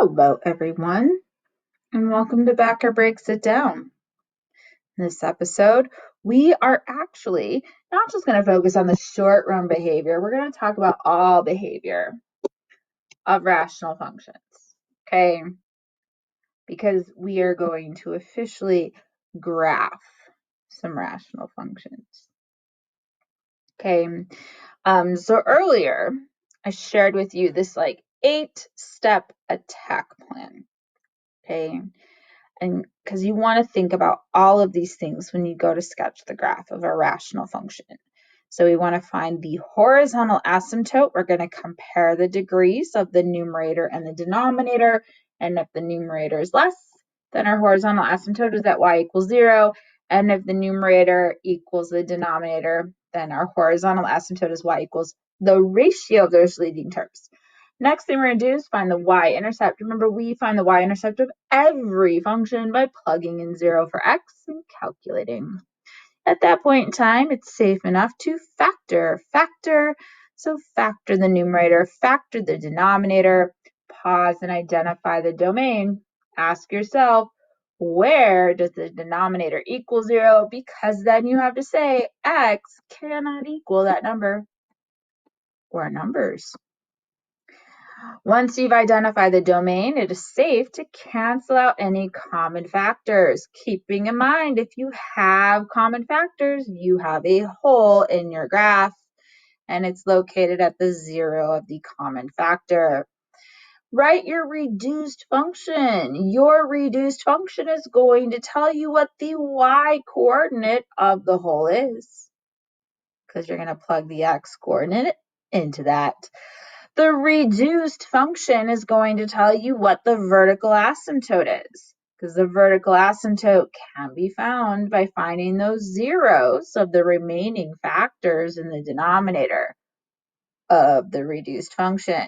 Hello, everyone, and welcome to Backer Breaks It Down. In this episode, we are actually not just going to focus on the short-run behavior. We're going to talk about all behavior of rational functions, okay? Because we are going to officially graph some rational functions, okay? So earlier, I shared with you this 8-step attack plan, okay? And because you want to think about all of these things when you go to sketch the graph of a rational function. So we want to find the horizontal asymptote. We're going to compare the degrees of the numerator and the denominator. And if the numerator is less, then our horizontal asymptote is at y equals 0. And if the numerator equals the denominator, then our horizontal asymptote is y equals the ratio of those leading terms. Next thing we're going to do is find the y-intercept. Remember, we find the y-intercept of every function by plugging in 0 for x and calculating. At that point in time, it's safe enough to factor. So factor the numerator, factor the denominator, pause and identify the domain. Ask yourself, where does the denominator equal 0? Because then you have to say x cannot equal that number or numbers. Once you've identified the domain, it is safe to cancel out any common factors. Keeping in mind, if you have common factors, you have a hole in your graph, and it's located at the 0 of the common factor. Write your reduced function. Your reduced function is going to tell you what the y-coordinate of the hole is, because you're going to plug the x-coordinate into that. The reduced function is going to tell you what the vertical asymptote is, because the vertical asymptote can be found by finding those zeros of the remaining factors in the denominator of the reduced function.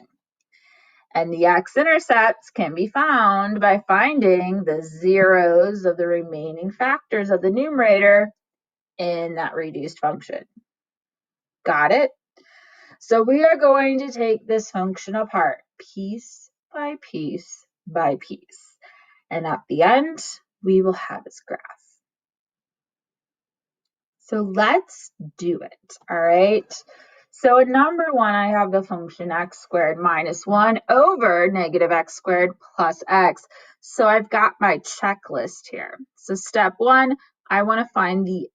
And the x-intercepts can be found by finding the zeros of the remaining factors of the numerator in that reduced function. Got it? So we are going to take this function apart piece by piece by piece. And at the end, we will have its graph. So let's do it, all right? So in number 1, I have the function x squared minus 1 over negative x squared plus x. So I've got my checklist here. So step 1, I want to find the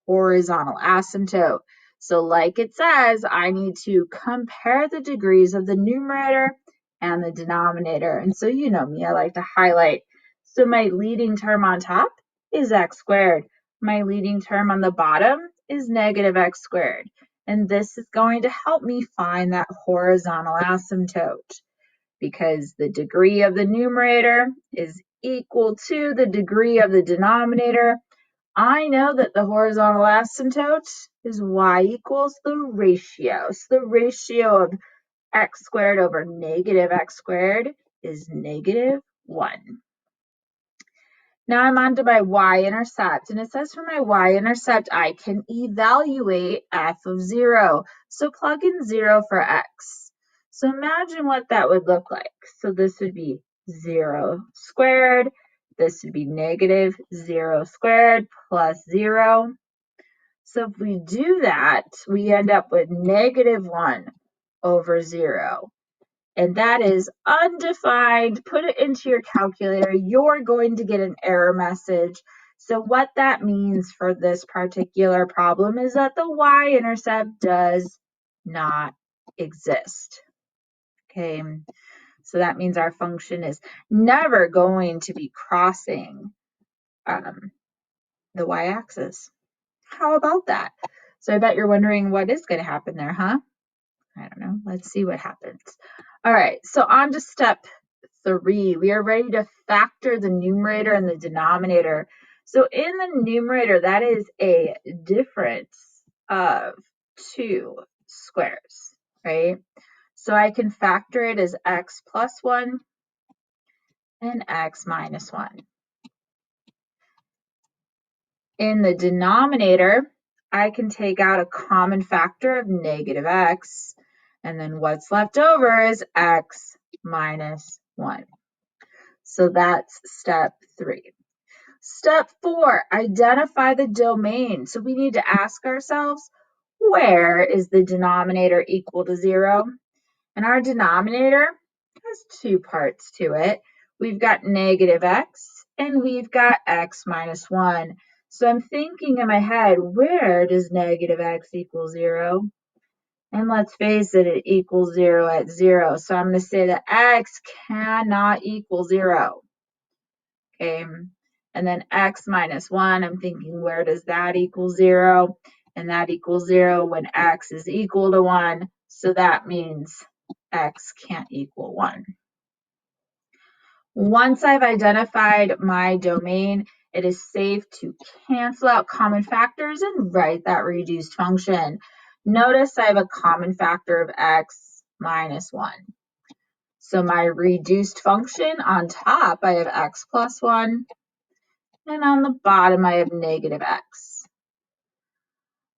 horizontal asymptote. So like it says, I need to compare the degrees of the numerator and the denominator. And so you know me, I like to highlight. So my leading term on top is x squared. My leading term on the bottom is negative x squared. And this is going to help me find that horizontal asymptote, because the degree of the numerator is equal to the degree of the denominator. I know that the horizontal asymptote is y equals the ratio. So the ratio of x squared over negative x squared is negative 1. Now I'm on to my y-intercept, and it says for my y-intercept, I can evaluate f of 0. So plug in 0 for x. So imagine what that would look like. So this would be 0 squared. This would be negative 0 squared plus 0. So if we do that, we end up with negative 1 over 0. And that is undefined. Put it into your calculator. You're going to get an error message. So what that means for this particular problem is that the y-intercept does not exist. Okay, so that means our function is never going to be crossing the y-axis. How about that? So I bet you're wondering what is going to happen there, huh? I don't know. Let's see what happens. All right, so on to step 3. We are ready to factor the numerator and the denominator. So in the numerator, that is a difference of 2 squares, right? So I can factor it as x plus 1 and x minus 1. In the denominator, I can take out a common factor of negative x, and then what's left over is x minus 1. So that's step 3. Step 4, identify the domain. So we need to ask ourselves, where is the denominator equal to 0? And our denominator has 2 parts to it. We've got negative x and we've got x minus 1. So I'm thinking in my head, where does negative x equal 0? And let's face it, it equals 0 at 0. So I'm going to say that x cannot equal 0. Okay, and then x minus 1, I'm thinking, where does that equal 0? And that equals 0 when x is equal to 1. So that means x can't equal 1. Once I've identified my domain, it is safe to cancel out common factors and write that reduced function. Notice I have a common factor of x minus 1. So my reduced function, on top I have x plus 1, and on the bottom I have negative x.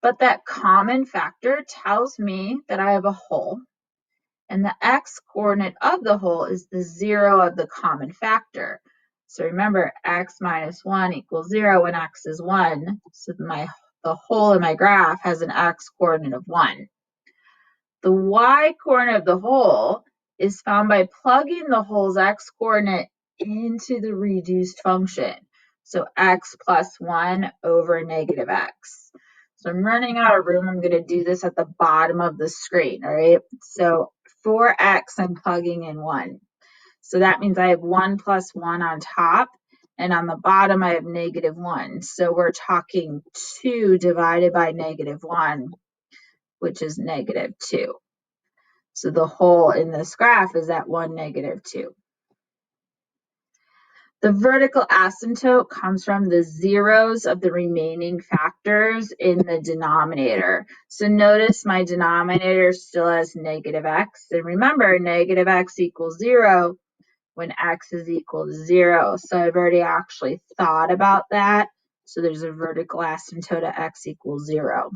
But that common factor tells me that I have a whole, and the x coordinate of the whole is the 0 of the common factor. So remember, x minus 1 equals 0 when x is 1. So the whole in my graph has an x coordinate of 1. The y coordinate of the whole is found by plugging the whole's x coordinate into the reduced function. So x plus 1 over negative x. So I'm running out of room. I'm going to do this at the bottom of the screen, all right? So for x, I'm plugging in 1. So that means I have 1 plus 1 on top, and on the bottom I have negative 1. So we're talking 2 divided by negative 1, which is negative 2. So the whole in this graph is at 1, negative 2. The vertical asymptote comes from the zeros of the remaining factors in the denominator. So notice my denominator still has negative x. And remember, negative x equals 0 when x is equal to 0. So I've already actually thought about that. So there's a vertical asymptote at x equals 0.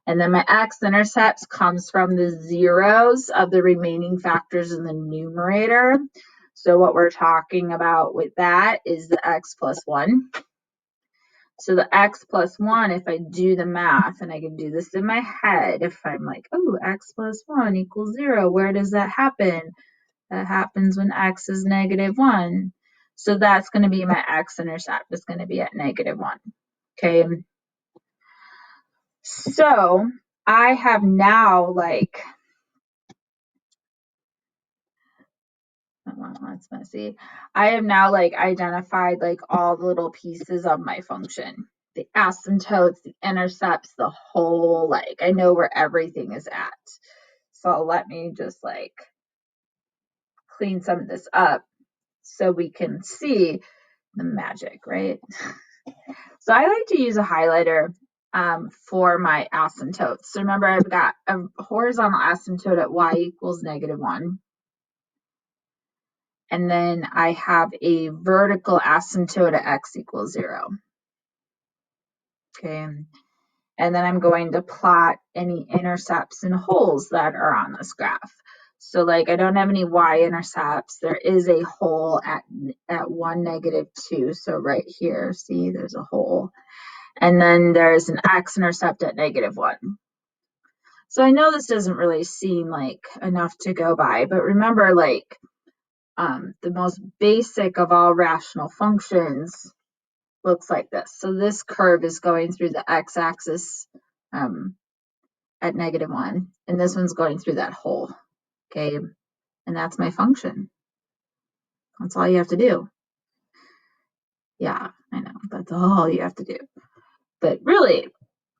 And then my x-intercepts comes from the zeros of the remaining factors in the numerator. So what we're talking about with that is the x plus 1. So the x plus 1, if I do the math, and I can do this in my head, if I'm like, oh, x plus 1 equals 0, where does that happen? That happens when x is negative 1. So that's going to be my x-intercept. It's going to be at negative 1. Okay. So I have now that's messy. I have now identified all the little pieces of my function. The asymptotes, the intercepts, the whole, I know where everything is at. So let me just clean some of this up so we can see the magic, right? So I like to use a highlighter for my asymptotes. So remember, I've got a horizontal asymptote at y equals negative 1. And then I have a vertical asymptote at x equals 0. Okay. And then I'm going to plot any intercepts and wholes that are on this graph. So I don't have any y-intercepts. There is a hole at 1, negative 2. So right here, see, there's a hole. And then there's an x-intercept at negative 1. So I know this doesn't really seem enough to go by, but remember the most basic of all rational functions looks like this. So this curve is going through the x-axis at negative 1, and this one's going through that hole. Okay, and that's my function. That's all you have to do. Yeah, I know, that's all you have to do. But really,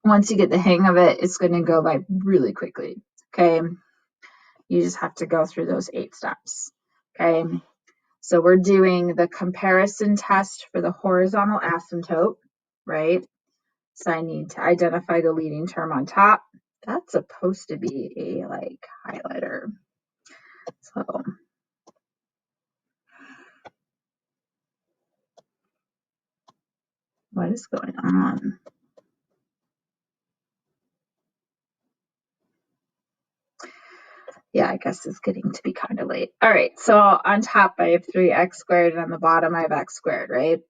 once you get the hang of it, it's going to go by really quickly. Okay, you just have to go through those 8 steps. Okay, so we're doing the comparison test for the horizontal asymptote, right? So I need to identify the leading term on top. That's supposed to be a highlighter. So what is going on? Yeah, yeah, I guess it's getting to be kind of late. All right, so on top I have 3x squared, and on the bottom I have x squared, right?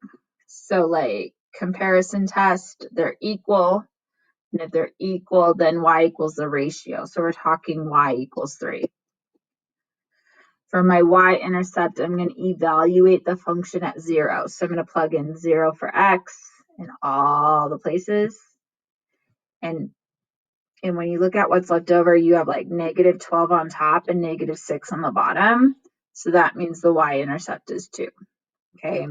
So like comparison test, they're equal. And if they're equal, then y equals the ratio. So we're talking y equals 3. For my y-intercept, I'm going to evaluate the function at 0. So I'm going to plug in 0 for x in all the places. And when you look at what's left over, you have like negative 12 on top and negative 6 on the bottom. So that means the y-intercept is 2. Okay.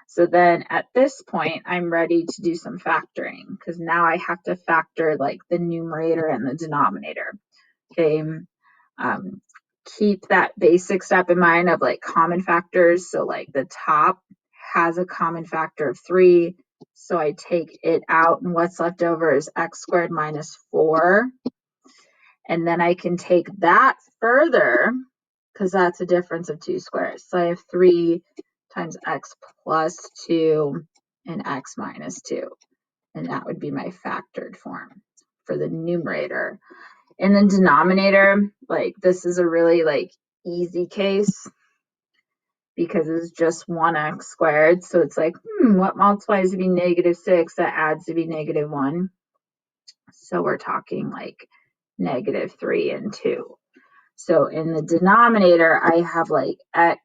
So then at this point, I'm ready to do some factoring because now I have to factor like the numerator and the denominator. Okay. Keep that basic step in mind of like common factors. So like the top has a common factor of 3. So I take it out, and what's left over is x squared minus 4. And then I can take that further because that's a difference of 2 squares. So I have 3 times x plus 2 and x minus 2. And that would be my factored form for the numerator. In the denominator, like this is a really like easy case because it's just 1x squared. So it's like, what multiplies to be negative 6 that adds to be negative 1? So we're talking like negative 3 and 2. So in the denominator, I have like x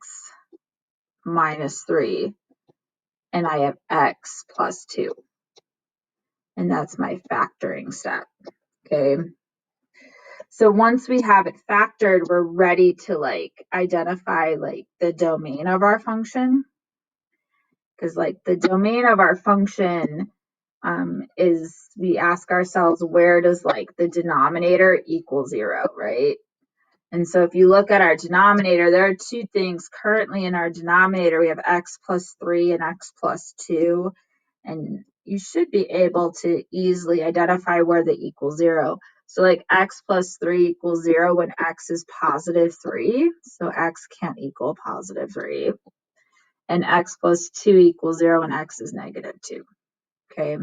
minus 3, and I have x plus 2. And that's my factoring step. Okay. So once we have it factored, we're ready to like identify like the domain of our function. Because like the domain of our function is, we ask ourselves, where does like the denominator equal 0, right? And so if you look at our denominator, there are 2 things currently in our denominator. We have x plus 3 and x plus 2. And you should be able to easily identify where they equal 0. So like x plus 3 equals 0 when x is positive 3. So x can't equal positive 3. And x plus 2 equals 0 when x is negative 2. Okay.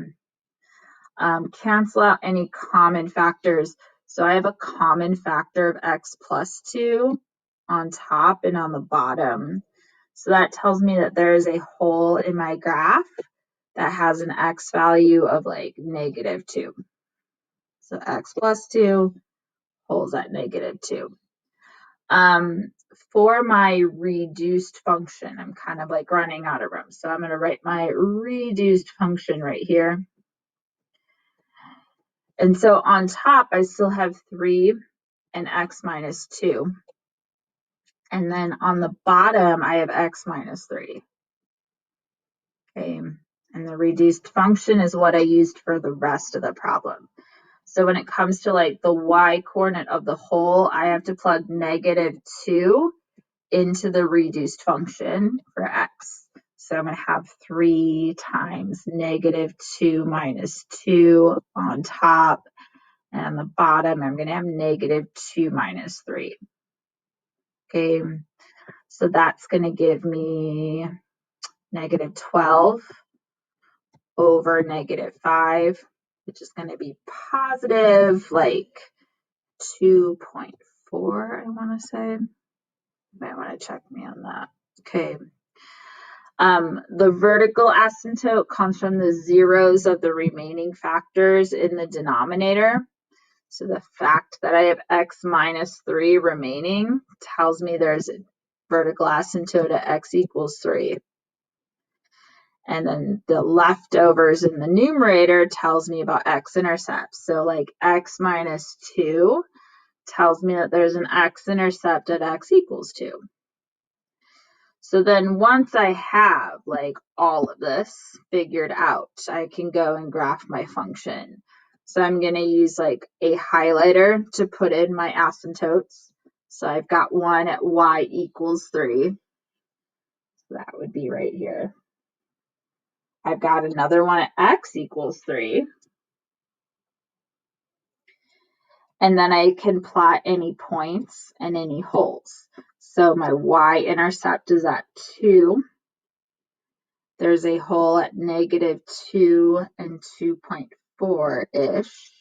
Cancel out any common factors. So I have a common factor of x plus 2 on top and on the bottom. So that tells me that there is a hole in my graph that has an x value of like negative 2. So x plus 2, holes at negative 2. For my reduced function, I'm kind of like running out of room. So I'm going to write my reduced function right here. And so on top, I still have 3 and x minus 2. And then on the bottom, I have x minus 3. Okay. And the reduced function is what I used for the rest of the problem. So when it comes to like the y coordinate of the hole, I have to plug negative 2 into the reduced function for x. So I'm going to have 3 times negative 2 minus 2 on top. And on the bottom, I'm going to have negative 2 minus 3. Okay, so that's going to give me negative 12 over negative 5, which is going to be positive like 2.4, I want to say. You might want to check me on that. Okay. The vertical asymptote comes from the zeros of the remaining factors in the denominator. So the fact that I have x minus 3 remaining tells me there's a vertical asymptote at x equals 3. And then the leftovers in the numerator tells me about x-intercepts. So like x minus 2 tells me that there's an x-intercept at x equals 2. So then once I have like all of this figured out, I can go and graph my function. So I'm going to use like a highlighter to put in my asymptotes. So I've got one at y equals 3. So that would be right here. I've got another one at x equals 3. And then I can plot any points and any holes. So my y-intercept is at 2. There's a hole at negative 2 and 2.4-ish.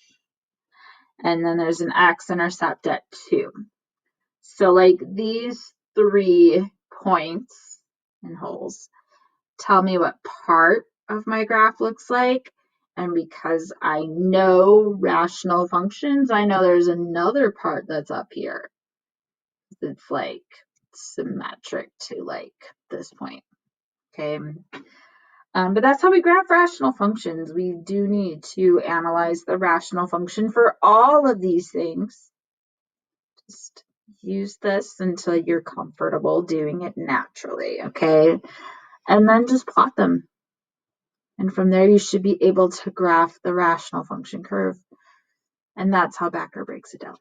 and then there's an x-intercept at 2. So like these 3 points and holes tell me what part of my graph looks like. And because I know rational functions, I know there's another part that's up here. It's like symmetric to like this point. Okay. But that's how we graph rational functions. We do need to analyze the rational function for all of these things. Just use this until you're comfortable doing it naturally, okay? And then just plot them. And from there, you should be able to graph the rational function curve. And that's how Becker breaks it down.